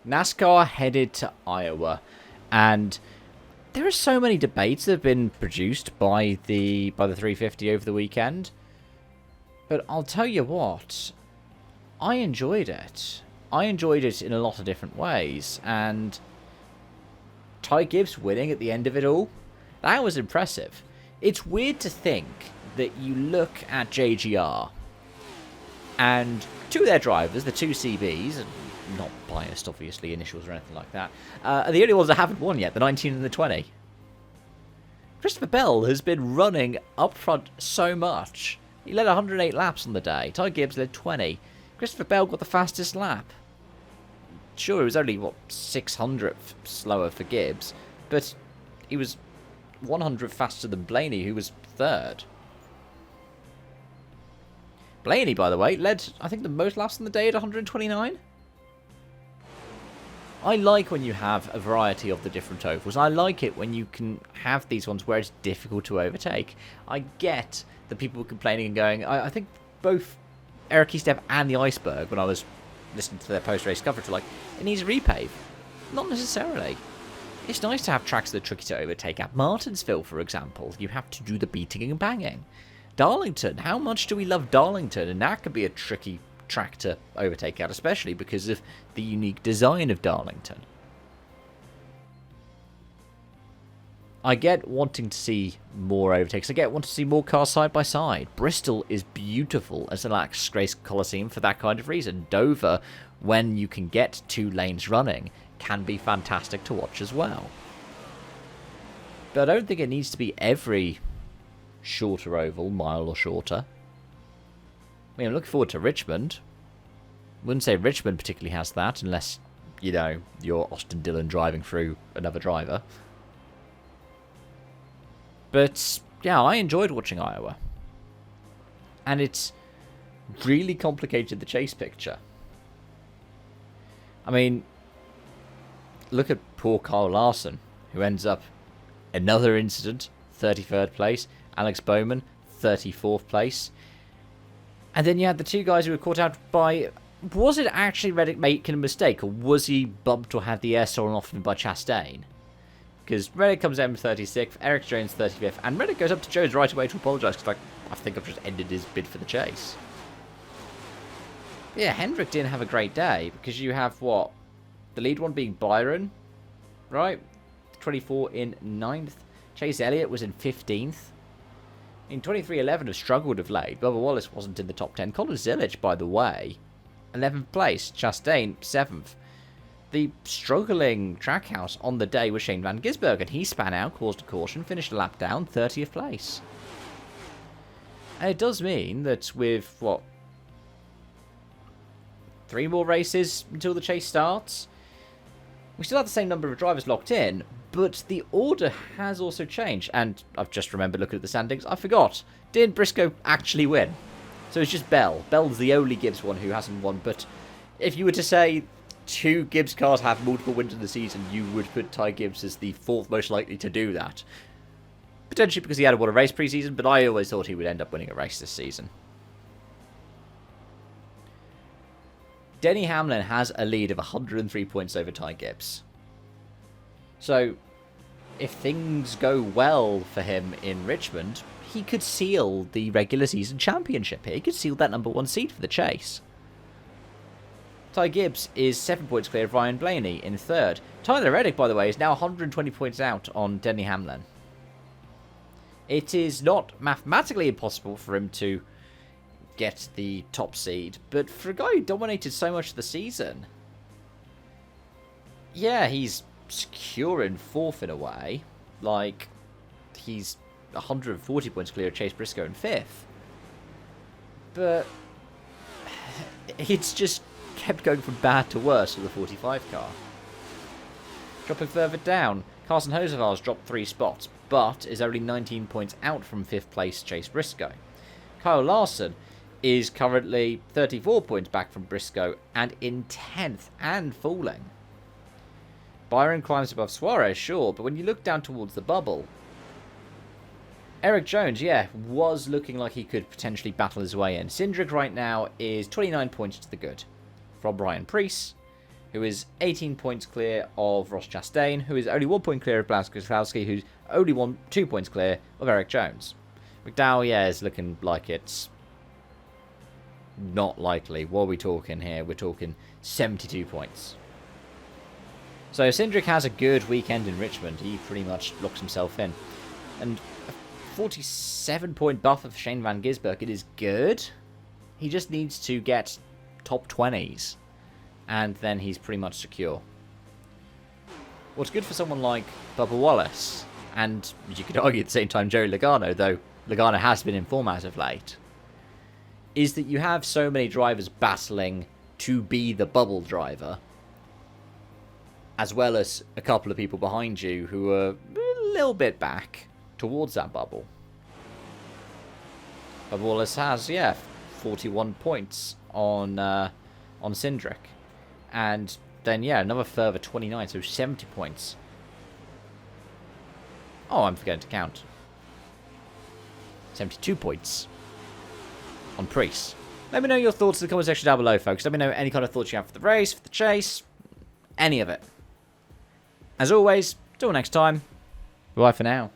NASCAR headed to Iowa, and there are so many debates that have been produced by the 350 over the weekend. But I'll tell you what, I enjoyed it. I enjoyed it in a lot of different ways, and Ty Gibbs winning at the end of it all, that was impressive. It's weird to think that you look at JGR, and two of their drivers, the two CBs, and not biased, obviously, initials or anything like that, are the only ones that haven't won yet, the 19 and the 20. Christopher Bell has been running up front so much. He led 108 laps on the day. Ty Gibbs led 20. Christopher Bell got the fastest lap. Sure, it was only, 600th slower for Gibbs, but he was 100 faster than Blaney, who was third. Blaney, by the way, led, I think, the most laps on the day at 129. I like when you have a variety of the different ovals. I like it when you can have these ones where it's difficult to overtake. I get the people complaining and going, I think both Eric Eastep and the Iceberg, when I was listening to their post-race coverage, were like, it needs a repave. Not necessarily. It's nice to have tracks that are tricky to overtake. At Martinsville, for example, you have to do the beating and banging. Darlington, how much do we love Darlington? And that could be a tricky track to overtake at, especially because of the unique design of Darlington. I get wanting to see more overtakes. I get wanting to see more cars side by side. Bristol is beautiful as a race coliseum for that kind of reason. Dover, when you can get two lanes running, can be fantastic to watch as well. But I don't think it needs to be every shorter oval, mile or shorter. I mean, I'm looking forward to Richmond. Wouldn't say Richmond particularly has that, unless, you're Austin Dillon driving through another driver. But, yeah, I enjoyed watching Iowa. And it's really complicated the chase picture. I mean, look at poor Kyle Larson, who ends up another incident, 33rd place. Alex Bowman, 34th place. And then you had the two guys who were caught out by... Was it actually Reddick making a mistake, or was he bumped or had the air stolen off him by Chastain? Because Reddick comes in 36th, Eric Jones 35th, and Reddick goes up to Jones right away to apologise, because I think I've just ended his bid for the chase. Yeah, Hendrick didn't have a great day, because you have, the lead one being Byron, right? 24 in 9th. Chase Elliott was in 15th. In 23-11 have struggled of late. Bubba Wallace wasn't in the top 10. Colin Zilic, by the way, 11th place. Chastain, 7th. The struggling Trackhouse on the day was Shane Van Gisbergen. He span out, caused a caution, finished a lap down, 30th place. And it does mean that with, 3 more races until the chase starts, we still have the same number of drivers locked in, but the order has also changed. And I've just remembered looking at the standings. I forgot. Didn't Briscoe actually win? So it's just Bell. Bell's the only Gibbs one who hasn't won. But if you were to say 2 Gibbs cars have multiple wins in the season, you would put Ty Gibbs as the 4th most likely to do that. Potentially because he had won a race pre-season, but I always thought he would end up winning a race this season. Denny Hamlin has a lead of 103 points over Ty Gibbs. So, if things go well for him in Richmond, he could seal the regular season championship here. He could seal that number 1 seed for the chase. Ty Gibbs is 7 points clear of Ryan Blaney in 3rd. Tyler Reddick, by the way, is now 120 points out on Denny Hamlin. It is not mathematically impossible for him to get the top seed, but for a guy who dominated so much of the season, yeah, he's secure in 4th in a way. Like, he's 140 points clear of Chase Briscoe in 5th. But it's just kept going from bad to worse with the 45 car. Dropping further down, Carson Hosevar's dropped 3 spots, but is only 19 points out from 5th place Chase Briscoe. Kyle Larson is currently 34 points back from Briscoe and in 10th and falling. Byron climbs above Suarez, sure, but when you look down towards the bubble, Eric Jones, yeah, was looking like he could potentially battle his way in. Cindric right now is 29 points to the good from Ryan Preece, who is 18 points clear of Ross Chastain, who is only 1 point clear of Blazkowski, who's only 2 points clear of Eric Jones. McDowell, yeah, is looking like it's not likely. What are we talking here? We're talking 72 points. So Cindric has a good weekend in Richmond. He pretty much locks himself in. And a 47-point buffer for Shane Van Gisberg. It is good. He just needs to get top 20s. And then he's pretty much secure. What's good for someone like Bubba Wallace, and you could argue at the same time Joey Logano, though Logano has been in form as of late, is that you have so many drivers battling to be the bubble driver, as well as a couple of people behind you who are a little bit back towards that bubble. Bubba Wallace has, 41 points on Cindric. And then, another further 29, so 70 points. Oh, I'm forgetting to count. 72 points on Priest. Let me know your thoughts in the comment section down below, folks. Let me know any kind of thoughts you have for the race, for the chase, any of it. As always, till next time, bye for now.